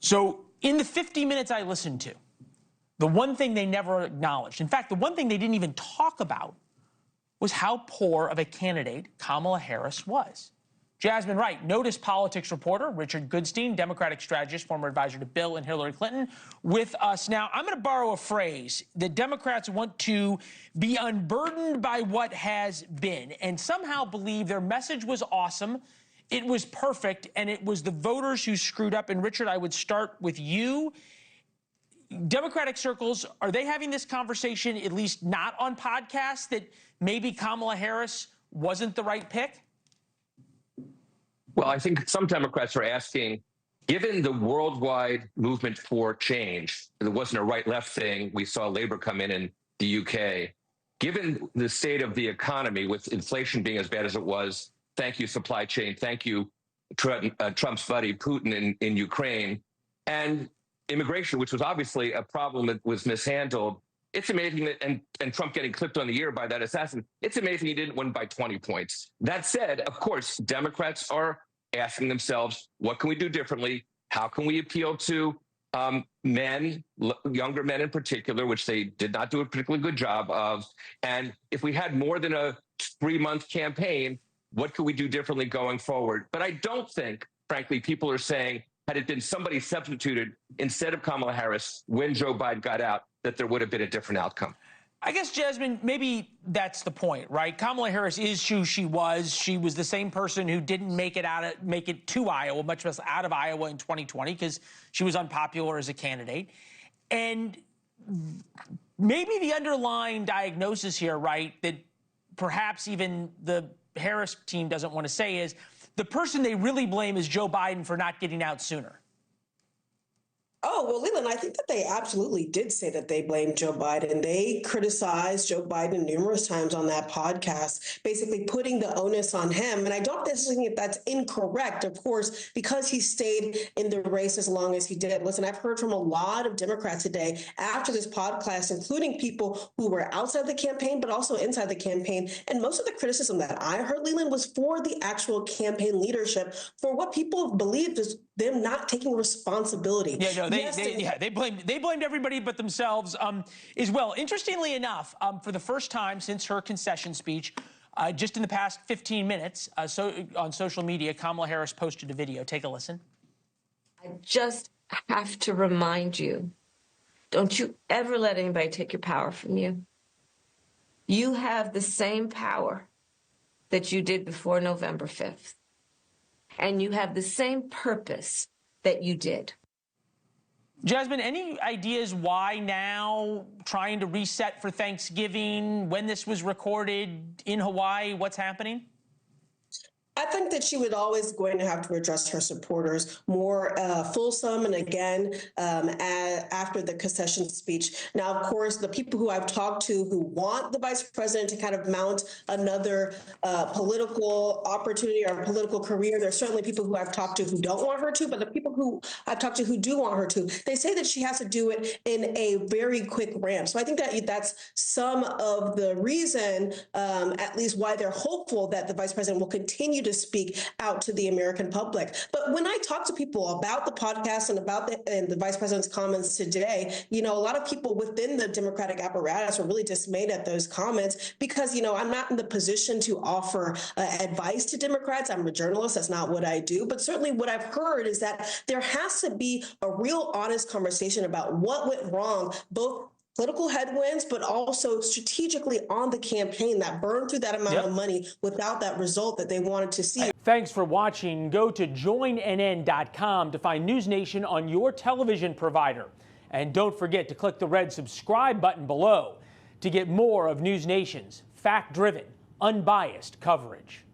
So in the 50 minutes I listened to, the one thing they never acknowledged, in fact, the one thing they didn't even talk about, was how poor of a candidate Kamala Harris was. Jasmine Wright, NOTUS politics reporter, Richard Goodstein, Democratic strategist, former advisor to Bill and Hillary Clinton, with us now. I'm going to borrow a phrase that Democrats want to be unburdened by what has been and somehow believe their message was awesome, it was perfect, and it was the voters who screwed up. And Richard, I would start with you. Democratic circles, are they having this conversation, at least not on podcasts, that maybe Kamala Harris wasn't the right pick? Well, I think some Democrats are asking, given the worldwide movement for change, it wasn't a right-left thing. We saw Labor come in the UK. Given the state of the economy, with inflation being as bad as it was, thank you, supply chain, thank you, Trump's buddy Putin in Ukraine, and immigration, which was obviously a problem that was mishandled. It's amazing that, and Trump getting clipped on the ear by that assassin, it's amazing he didn't win by 20 points. That said, of course, Democrats are asking themselves, what can we do differently? How can we appeal to men, younger men in particular, which they did not do a particularly good job of? And if we had more than a 3-month campaign, what could we do differently going forward? But I don't think, frankly, people are saying, had it been somebody substituted instead of Kamala Harris when Joe Biden got out, that there would have been a different outcome. I guess, Jasmine, maybe that's the point, right? Kamala Harris is who she was. She was the same person who didn't make it to Iowa, much less out of Iowa in 2020, because she was unpopular as a candidate. And maybe the underlying diagnosis here, right, that perhaps even the Harris team doesn't want to say is the person they really blame is Joe Biden for not getting out sooner. Oh, well, Leland, I think that they absolutely did say that they blamed Joe Biden. They criticized Joe Biden numerous times on that podcast, basically putting the onus on him. And I don't necessarily think that's incorrect, of course, because he stayed in the race as long as he did. Listen, I've heard from a lot of Democrats today after this podcast, including people who were outside the campaign, but also inside the campaign. And most of the criticism that I heard, Leland, was for the actual campaign leadership, for what people believed is them not taking responsibility. Yeah, no, they blamed everybody but themselves as well. Interestingly enough, for the first time since her concession speech, just in the past 15 minutes, on social media, Kamala Harris posted a video. Take a listen. I just have to remind you, don't you ever let anybody take your power from you. You have the same power that you did before November 5th. And you have the same purpose that you did. Jasmine, any ideas why now, trying to reset for Thanksgiving, when this was recorded in Hawaii, what's happening? I think that she was always going to have to address her supporters more fulsome and again after the concession speech. Now, of course, the people who I've talked to who want the vice president to kind of mount another political opportunity or political career, there's certainly people who I've talked to who don't want her to, but the people who I've talked to who do want her to, they say that she has to do it in a very quick ramp. So I think that that's some of the reason, at least why they're hopeful that the vice president will continue to speak out to the American public. But when I talk to people about the podcast and about the vice president's comments today, you know, a lot of people within the Democratic apparatus are really dismayed at those comments because, you know, I'm not in the position to offer advice to Democrats. I'm a journalist. That's not what I do. But certainly what I've heard is that there has to be a real honest conversation about what went wrong, both political headwinds, but also strategically on the campaign that burned through that amount of money without that result that they wanted to see. Thanks for watching. Go to joinnn.com to find NewsNation on your television provider. And don't forget to click the red subscribe button below to get more of NewsNation's fact-driven, unbiased coverage.